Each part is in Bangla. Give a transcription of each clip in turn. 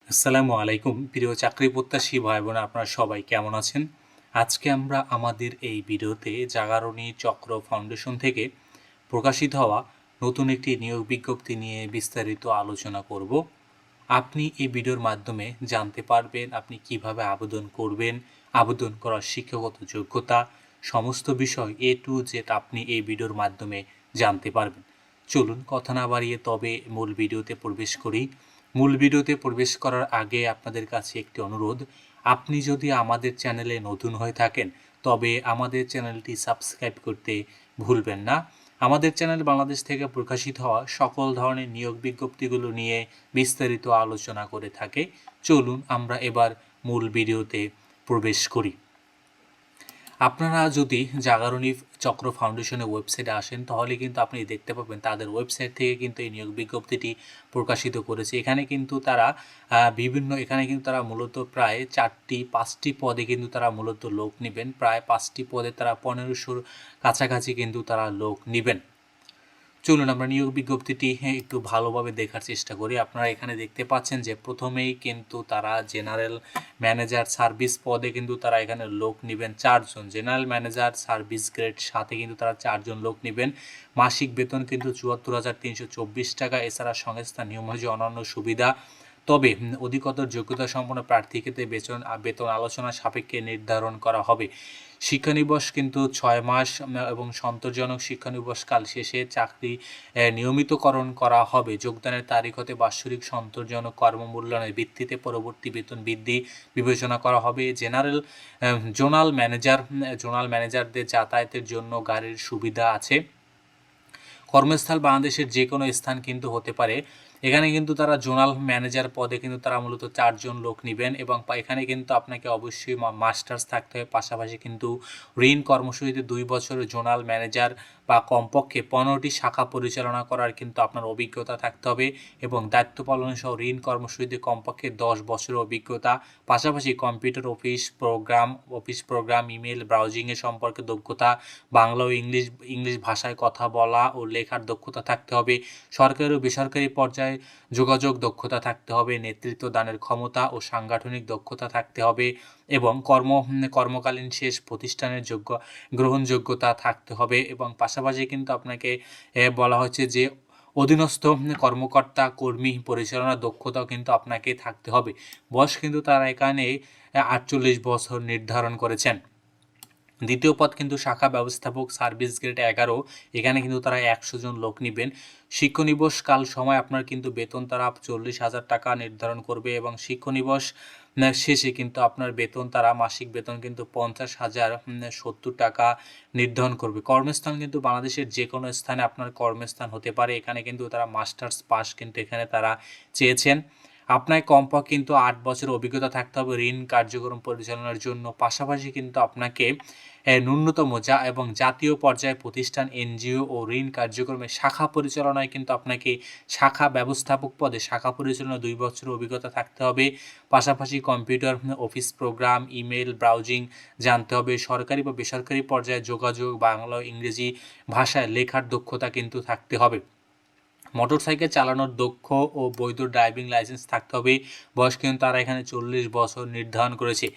আসসালামু আলাইকুম প্রিয় চাকরি প্রত্যাশী ভাই বোন, আপনারা সবাই কেমন আছেন? আজকে আমরা আমাদের এই ভিডিওতে জাগরণী চক্র ফাউন্ডেশন থেকে প্রকাশিত হওয়া নতুন একটি নিয়োগ বিজ্ঞপ্তি নিয়ে বিস্তারিত আলোচনা করব। আপনি এই ভিডিওর মাধ্যমে জানতে পারবেন আপনি কিভাবে আবেদন করবেন, আবেদন করার শিক্ষাগত যোগ্যতা, সমস্ত বিষয় এ টু জেড আপনি এই ভিডিওর মাধ্যমে জানতে পারবেন। চলুন কথা না বাড়িয়ে তবে মূল ভিডিওতে প্রবেশ করি। মূল ভিডিওতে প্রবেশ করার আগে আপনাদের কাছে একটি অনুরোধ, আপনি যদি আমাদের চ্যানেলে নতুন হয়ে থাকেন তবে আমাদের চ্যানেলটি সাবস্ক্রাইব করতে ভুলবেন না। আমাদের চ্যানেল বাংলাদেশ থেকে প্রকাশিত হওয়া সকল ধরনের নিয়োগ বিজ্ঞপ্তিগুলো নিয়ে বিস্তারিত আলোচনা করে থাকে। চলুন আমরা এবার মূল ভিডিওতে প্রবেশ করি। আপনারা যদি জাগরণী চক্র ফাউন্ডেশনের ওয়েবসাইটে আসেন তাহলে কিন্তু আপনি দেখতে পাবেন তাদের ওয়েবসাইট থেকে কিন্তু এই নিয়োগ বিজ্ঞপ্তিটি প্রকাশিত করেছে। এখানে কিন্তু তারা মূলত প্রায় 5টি পদে কিন্তু তারা মূলত লোক নেবেন। প্রায় 5টি পদে তারা 1500-র কাছাকাছি কিন্তু তারা লোক নেবেন। চলুন আমরা নিয়োগ বিজ্ঞপ্তিটি একটু ভালোভাবে দেখার চেষ্টা করি। আপনারা এখানে দেখতে পাচ্ছেন যে প্রথমেই কিন্তু তারা জেনারেল ম্যানেজার সার্ভিস পদে কিন্তু তারা এখানে লোক নেবেন 4 জন। জেনারেল ম্যানেজার সার্ভিস গ্রেড সাথে কিন্তু তারা 4 জন লোক নেবেন। মাসিক বেতন কিন্তু ৭৪,৩২৪ টাকা। এছাড়া সংস্থা নিয়ম অনুযায়ী অন্যান্য সুবিধা। তবে অধিকতর যোগ্যতা সম্পন্ন প্রার্থীর ক্ষেত্রে বেতন আলোচনা সাপেক্ষে নির্ধারণ করা হবে। শিক্ষানিবাস কিন্তু 6 মাস এবং সন্তোষজনক শিক্ষানিবাসকাল শেষে চাকরি নিয়মিতকরণ করা হবে। যোগদানের তারিখ হতে বাৎসরিক সন্তোষজনক কর্মমূল্যায়নের ভিত্তিতে পরবর্তী বেতন বৃদ্ধি বিবেচনা করা হবে। জোনাল ম্যানেজারদের যাতায়াতের জন্য গাড়ির সুবিধা আছে। কর্মস্থল বাংলাদেশের যে কোনো স্থান কিন্তু হতে পারে। এখানে কিন্তু তারা জোনাল ম্যানেজার পদে কিন্তু তারা মূলত 4 জন লোক নেবেন এবং এখানে কিন্তু আপনাকে অবশ্যই মাস্টার্স থাকতে হবে। পাশাপাশি কিন্তু ঋণ কর্মসূচিতে 2 বছরের জোনাল ম্যানেজার বা কমপক্ষে 15টি শাখা পরিচালনা করার কিন্তু আপনার অভিজ্ঞতা থাকতে হবে এবং দায়িত্ব পালন সহ ঋণ কর্মসূচিতে কমপক্ষে 10 বছরের অভিজ্ঞতা। পাশাপাশি কম্পিউটার অফিস প্রোগ্রাম ইমেল ব্রাউজিংয়ের সম্পর্কে দক্ষতা, বাংলা ও ইংলিশ ভাষায় কথা বলা ও লেখার দক্ষতা থাকতে হবে। সরকারি ও বেসরকারি পর্যায়ে যোগাযোগ দক্ষতা থাকতে হবে। নেতৃত্ব দানের ক্ষমতা ও সাংগঠনিক দক্ষতা থাকতে হবে এবং কর্মকালীন শেষ প্রতিষ্ঠানের গ্রহণযোগ্যতা থাকতে হবে এবং পাশাপাশি কিন্তু আপনাকে বলা হচ্ছে যে অধীনস্থ কর্মকর্তা কর্মী পরিচালনার দক্ষতাও কিন্তু আপনাকে থাকতে হবে। বয়স কিন্তু তারা এখানে 48 বছর নির্ধারণ করেছেন। দ্বিতীয় পদ কিন্তু শাখা ব্যবস্থাপক সার্ভিস গ্রেড 11। এখানে কিন্তু তারা 100 জন লোক নেবেন। শিক্ষানিবাস কাল সময় আপনার কিন্তু বেতন তারা 40,000 টাকা নির্ধারণ করবে এবং শিক্ষানিবাস শেষে কিন্তু আপনার বেতন তারা মাসিক বেতন কিন্তু 50,070 টাকা নির্ধারণ করবে। কর্মস্থান কিন্তু বাংলাদেশের যে কোনো স্থানে আপনার কর্মস্থান হতে পারে। এখানে কিন্তু তারা মাস্টার্স পাস কিন্তু এখানে তারা চেয়েছেন। আপনার কমপক্ষে কিন্তু 8 বছরের অভিজ্ঞতা থাকতে হবে ঋণ কার্যক্রম পরিচালনার জন্য। পাশাপাশি কিন্তু আপনাকে ন্যূনতম এবং জাতীয় পর্যায়ে প্রতিষ্ঠান এনজিও ও ঋণ কার্যক্রমের শাখা পরিচালনায় কিন্তু আপনাকে শাখা ব্যবস্থাপক পদে শাখা পরিচালনা 2 বছরের অভিজ্ঞতা থাকতে হবে। পাশাপাশি computer office program email browsing জানতে হবে। সরকারি বা বেসরকারি পর্যায়ে যোগাযোগ বাংলা ও ইংরেজি ভাষায় লেখার দক্ষতা কিন্তু থাকতে হবে। মোটরসাইকেল চালানোর দক্ষ ও বৈধ ড্রাইভিং লাইসেন্স থাকতে হবে। বয়স কিন্তু তারা এখানে 40 বছর নির্ধারণ করেছে।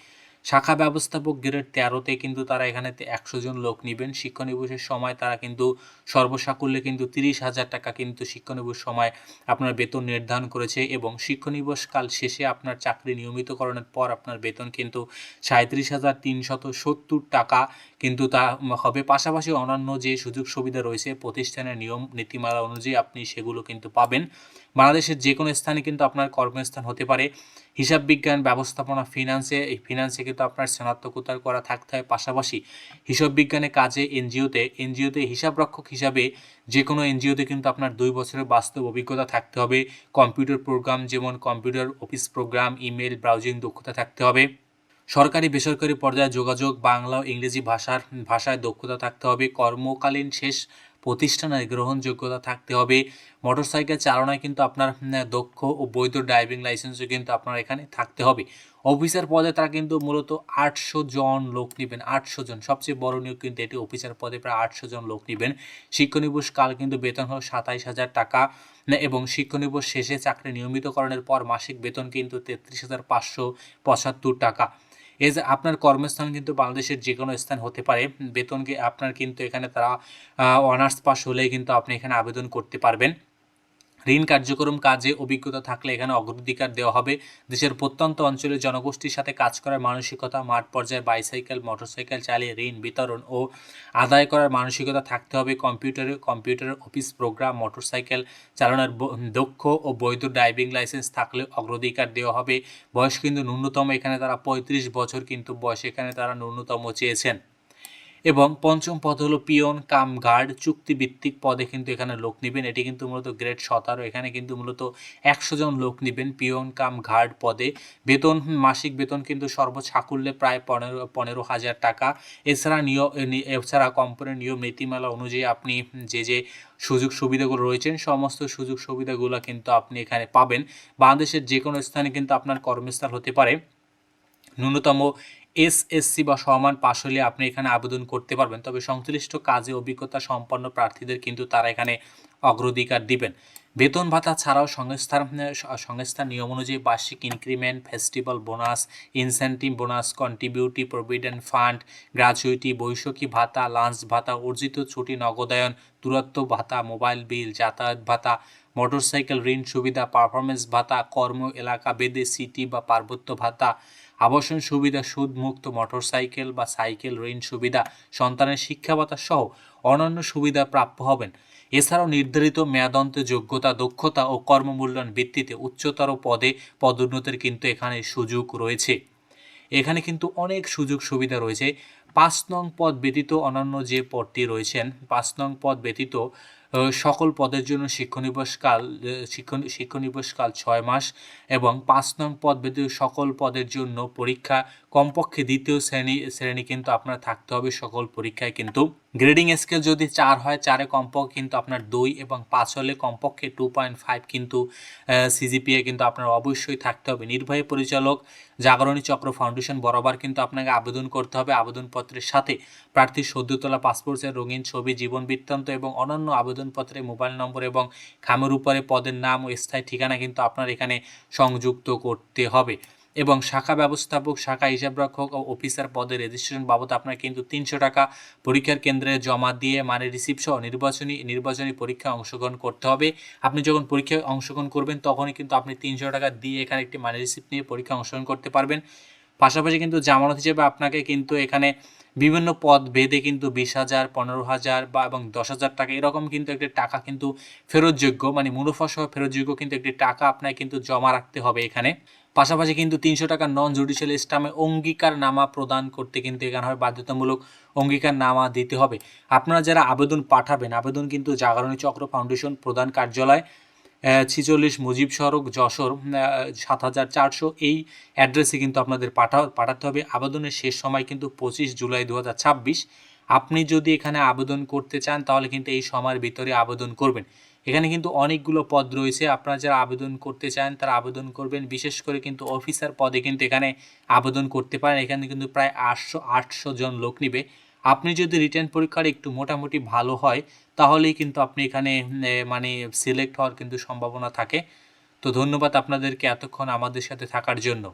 শাখা ব্যবস্থাপক গ্রেড 13-তে কিন্তু তারা এখানে 100 জন লোক নেবেন। শিক্ষানিবাসের সময় তারা কিন্তু সর্বসাকুল্যে কিন্তু 30,000 টাকা কিন্তু শিক্ষানিবাস সময় আপনার বেতন নির্ধারণ করেছে এবং শিক্ষানিবাস কাল শেষে আপনার চাকরি নিয়মিতকরণের পর আপনার বেতন কিন্তু 37,370 টাকা কিন্তু তা হবে। পাশাপাশি অন্যান্য যে সুযোগ সুবিধা রয়েছে প্রতিষ্ঠানের নিয়ম নীতিমালা অনুযায়ী আপনি সেগুলো কিন্তু পাবেন। বাংলাদেশের যে কোনো স্থানে কিন্তু আপনার কর্মস্থান হতে পারে। হিসাব বিজ্ঞান ব্যবস্থাপনা ফিনান্সে কিন্তু আপনার স্নাতকোত্তর করা থাকতে হয়। পাশাপাশি হিসাব বিজ্ঞানের কাজে এনজিওতে হিসাবরক্ষক হিসাবে যে কোনো এনজিওতে কিন্তু আপনার 2 বছরের বাস্তব অভিজ্ঞতা থাকতে হবে। কম্পিউটার প্রোগ্রাম যেমন computer office program email browsing দক্ষতা থাকতে হবে। সরকারি বেসরকারি পর্যায়ে যোগাযোগ বাংলা ও ইংরেজি ভাষায় দক্ষতা থাকতে হবে। কর্মকালীন শেষ প্রতিষ্ঠানের গ্রহণযোগ্যতা থাকতে হবে। মোটরসাইকেল চালনায় কিন্তু আপনার দক্ষ ও বৈধ ড্রাইভিং লাইসেন্সও কিন্তু আপনার এখানে থাকতে হবে। অফিসার পদে তারা কিন্তু মূলত 800 জন লোক নেবেন। 800 জন সবচেয়ে বড় নিয়োগ কিন্তু এটি। অফিসার পদে প্রায় 800 জন লোক নেবেন। শিক্ষানিবাস কাল কিন্তু বেতন হলো 27,000 টাকা। এবং শিক্ষানিবাস শেষে চাকরি নিয়মিতকরণের পর মাসিক বেতন কিন্তু 33,575 টাকা। এই যে আপনার কর্মস্থান কিন্তু বাংলাদেশের যে কোনো স্থান হতে পারে, বেতন আপনার কিন্তু এখানে তারা অনার্স পাস হলেই কিন্তু আপনি এখানে আবেদন করতে পারবেন। ঋণ কার্যক্রম কাজে অভিজ্ঞতা থাকলে এখানে অগ্রাধিকার দেওয়া হবে। দেশের প্রত্যন্ত অঞ্চলের জনগোষ্ঠীর সাথে কাজ করার মানসিকতা, মাঠ পর্যায়ে বাইসাইকেল মোটরসাইকেল চালিয়ে ঋণ বিতরণ ও আদায় করার মানসিকতা থাকতে হবে। কম্পিউটারের অফিস প্রোগ্রাম, মোটরসাইকেল চালানোর দক্ষ ও বৈধ ড্রাইভিং লাইসেন্স থাকলে অগ্রাধিকার দেওয়া হবে। বয়স কিন্তু ন্যূনতম এখানে তারা 35 বছর কিন্তু বয়স এখানে তারা ন্যূনতম চেয়েছেন। এবং পঞ্চম পদ হলো পিয়ন কাম গার্ড, চুক্তিভিত্তিক পদে কিন্তু এখানে লোক নেবেন। এটি কিন্তু মূলত গ্রেড 17, এখানে কিন্তু মূলত 100 জন লোক নেবেন পিয়ন কাম গার্ড পদে। বেতন মাসিক বেতন কিন্তু সর্বোচ্চ সাকুল্যে প্রায় 15,000 টাকা। এছাড়া কোম্পানির নিয়ম নীতিমালা অনুযায়ী আপনি যে সুযোগ সুবিধাগুলো রয়েছেন সমস্ত সুযোগ সুবিধাগুলো কিন্তু আপনি এখানে পাবেন। বাংলাদেশের যে কোনো স্থানে কিন্তু আপনার কর্মস্থল হতে পারে। ন্যূনতম এসএসসি বা সমান পাশ হলে আপনি এখানে আবেদন করতে পারবেন। তবে সংশ্লিষ্ট কাজে অভিজ্ঞতা সম্পন্ন প্রার্থীদের কিন্তু তারা এখানে অগ্রাধিকার দিবেন। বেতন ভাতা ছাড়াও সংস্থার নিয়ম অনুযায়ী বার্ষিক increment, festival bonus, incentive bonus, contributory provident fund, gratuity, Baishakhi ভাতা, লাঞ্চ ভাতা, অর্জিত ছুটি নগদায়ন, দূরত্ব ভাতা, মোবাইল বিল, যাতায়াত ভাতা, মোটরসাইকেল ঋণ সুবিধা, পারফরমেন্স ভাতা, কর্ম এলাকা ভেদে সিটি বা পার্বত্য ভাতা, আবাসন সুবিধা, সুদমুক্ত মোটরসাইকেল বা সাইকেল ঋণ সুবিধা, সন্তানের শিক্ষা ভাতা সহ অন্যান্য সুবিধা প্রাপ্য হবেন। এছাড়াও নির্ধারিত মেয়াদান্তে যোগ্যতা, দক্ষতা ও কর্মমূল্যায়ন ভিত্তিতে উচ্চতর পদে পদোন্নতির কিন্তু এখানে সুযোগ রয়েছে। এখানে কিন্তু অনেক সুযোগ সুবিধা রয়েছে। 5 নং পদ ব্যতীত অন্যান্য যে পদটি রয়েছেন, 5 নং পদ ব্যতীত সকল পদের জন্য শিক্ষানিবাসকাল 6 মাস এবং 5 নং পদ ব্যতীত সকল পদের জন্য পরীক্ষা কমপক্ষে দ্বিতীয় শ্রেণী কিন্তু আপনার থাকতে হবে সকল পরীক্ষায়। কিন্তু গ্রেডিং স্কেল যদি 4 হয়, 4-এ কমপক্ষে কিন্তু আপনার 2 এবং 5 হলে কমপক্ষে 2.5 কিন্তু সিজিপিএ কিন্তু আপনার অবশ্যই থাকতে হবে। নির্বাহী পরিচালক জাগরণী চক্র ফাউন্ডেশন বরাবর কিন্তু আপনাকে আবেদন করতে হবে। আবেদনপত্রের সাথে প্রার্থীর সদ্য তোলা পাসপোর্টের রঙিন ছবি, জীবন বৃত্তান্ত এবং অন্যান্য আবেদনপত্রে মোবাইল নম্বর এবং খামের উপরে পদের নাম ও স্থায়ী ঠিকানা কিন্তু আপনার এখানে সংযুক্ত করতে হবে। এবং শাখা ব্যবস্থাপক, শাখা হিসাবরক্ষক ও অফিসার পদে রেজিস্ট্রেশন বাবদ আপনার কিন্তু 300 টাকা পরীক্ষার কেন্দ্রে জমা দিয়ে রিসিপ্ট সহ নির্বাচনী পরীক্ষায় অংশগ্রহণ করতে হবে। আপনি যখন পরীক্ষায় অংশগ্রহণ করবেন তখনই কিন্তু আপনি 300 টাকা দিয়ে এখানে একটি রিসিপ্ট নিয়ে পরীক্ষায় অংশগ্রহণ করতে পারবেন। পাশাপাশি কিন্তু জামানত হিসেবে আপনাকে কিন্তু এখানে বিভিন্ন পদ ভেদে কিন্তু 20,000, 15,000 বা এবং 10,000 টাকা এরকম কিন্তু একটি টাকা কিন্তু ফেরতযোগ্য, মুনাফা সহ ফেরতযোগ্য কিন্তু একটি টাকা আপনাকে কিন্তু জমা রাখতে হবে এখানে। পাশাপাশি কিন্তু 300 টাকা নন জুডিশিয়াল স্ট্যাম্পে অঙ্গীকারনামা প্রদান করতে কিন্তু এখানে হয় বাধ্যতামূলক অঙ্গীকারনামা দিতে হবে। আপনারা যারা আবেদন পাঠাবেন, আবেদন কিন্তু জাগরণী চক্র ফাউন্ডেশন প্রধান কার্যালয় 46 মুজিব সড়ক, যশোর 7400 এই অ্যাড্রেসে কিন্তু আপনাদের পাঠাতে হবে। আবেদনের শেষ সময় কিন্তু 25 জুলাই 2026। আপনি যদি এখানে আবেদন করতে চান তাহলে কিন্তু এই সময়ের ভিতরে আবেদন করবেন। এখানে কিন্তু অনেকগুলো পদ রয়েছে, আপনারা যারা আবেদন করতে চান তারা আবেদন করবেন। বিশেষ করে কিন্তু অফিসার পদে কিন্তু এখানে আবেদন করতে পারেন। এখানে কিন্তু প্রায় 800 জন লোক নিবে। আপনি যদি রিটেন পরীক্ষার একটু মোটামুটি ভালো হয় তাহলেই কিন্তু আপনি এখানে সিলেক্ট হওয়ার কিন্তু সম্ভাবনা থাকে। তো ধন্যবাদ আপনাদেরকে এতক্ষণ আমাদের সাথে থাকার জন্য।